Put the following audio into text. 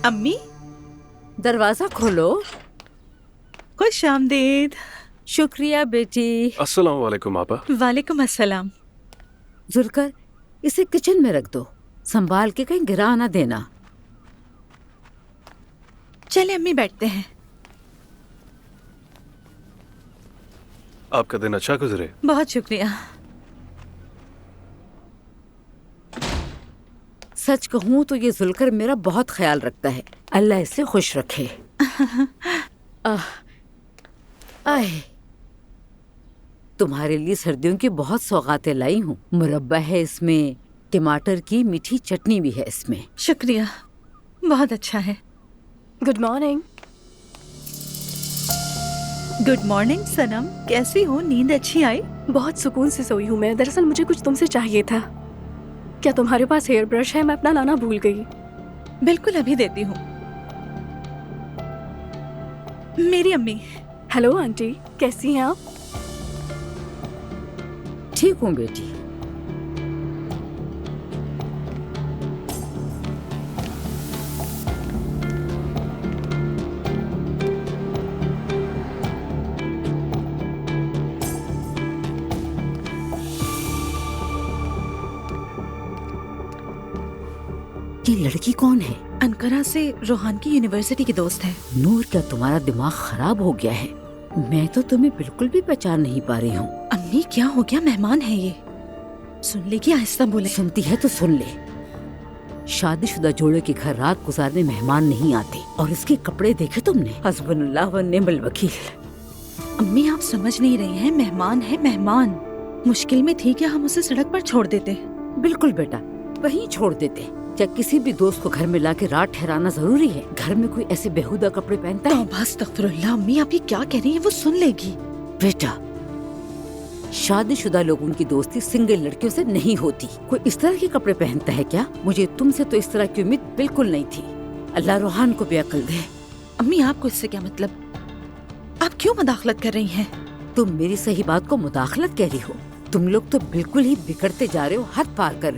امی دروازہ کھولو. خوش آمدید. شکریہ بیٹی. السلام علیکم آپا. وعلیکم السلام. ذوالکر اسے کچن میں رکھ دو، سنبھال کے کہیں گرا نہ دینا. چلے امی بیٹھتے ہیں. آپ کا دن اچھا گزرے. بہت شکریہ. سچ کہوں تو یہ ذوالکر میرا بہت خیال رکھتا ہے. اللہ اسے خوش رکھے. آئے تمہارے لیے سردیوں کی بہت سوغاتیں لائی ہوں. مربع ہے اس میں، ٹماٹر کی میٹھی چٹنی بھی ہے اس میں. شکریہ، بہت اچھا ہے. Good morning. گڈ مارننگ سنم، کیسی ہو؟ نیند اچھی آئی؟ بہت سکون سے سوئی ہوں میں. دراصل مجھے کچھ تم سے چاہیے تھا. کیا تمہارے پاس ہیئر برش ہے؟ میں اپنا لانا بھول گئی. بالکل ابھی دیتی ہوں. میری امی. ہیلو آنٹی، کیسی ہیں آپ؟ ٹھیک ہوں بیٹی. یہ لڑکی کون ہے؟ انقرہ سے روحان کی یونیورسٹی کی دوست ہے. نور، کیا تمہارا دماغ خراب ہو گیا ہے؟ میں تو تمہیں بالکل بھی پہچان نہیں پا رہی ہوں. امی کیا ہو گیا؟ مہمان ہے یہ. سن لے گی، آہستہ بولے. سنتی ہے تو سن لے. شادی شدہ جوڑے کے گھر رات گزارنے مہمان نہیں آتے. اور اس کے کپڑے دیکھے تم نے؟ حسبنا اللہ و نعم الوکیل. امی آپ سمجھ نہیں رہی ہیں، مہمان ہے مہمان. مشکل میں تھی کیا ہم اسے سڑک پر چھوڑ دیتے؟ بالکل بیٹا، وہیں چھوڑ دیتے. کیا کسی بھی دوست کو گھر میں لا کے رات ٹھہرانا ضروری ہے؟ گھر میں کوئی ایسے بےہودہ کپڑے پہنتا ہے؟ توبہ استغفر اللہ. امی آپ یہ کیا کہہ رہی ہیں؟ وہ سن لے گی. بیٹا، شادی شدہ لوگوں کی دوستی سنگل لڑکیوں سے نہیں ہوتی. کوئی اس طرح کے کپڑے پہنتا ہے کیا؟ مجھے تم سے تو اس طرح کی امید بالکل نہیں تھی. اللہ روحان کو بھی عقل دے. امی آپ کو اس سے کیا مطلب؟ آپ کیوں مداخلت کر رہی ہیں؟ تم میری صحیح بات کو مداخلت کہہ رہی ہو. تم لوگ تو بالکل ہی بگڑتے جا رہے ہو، حد پار کر رہے ہو.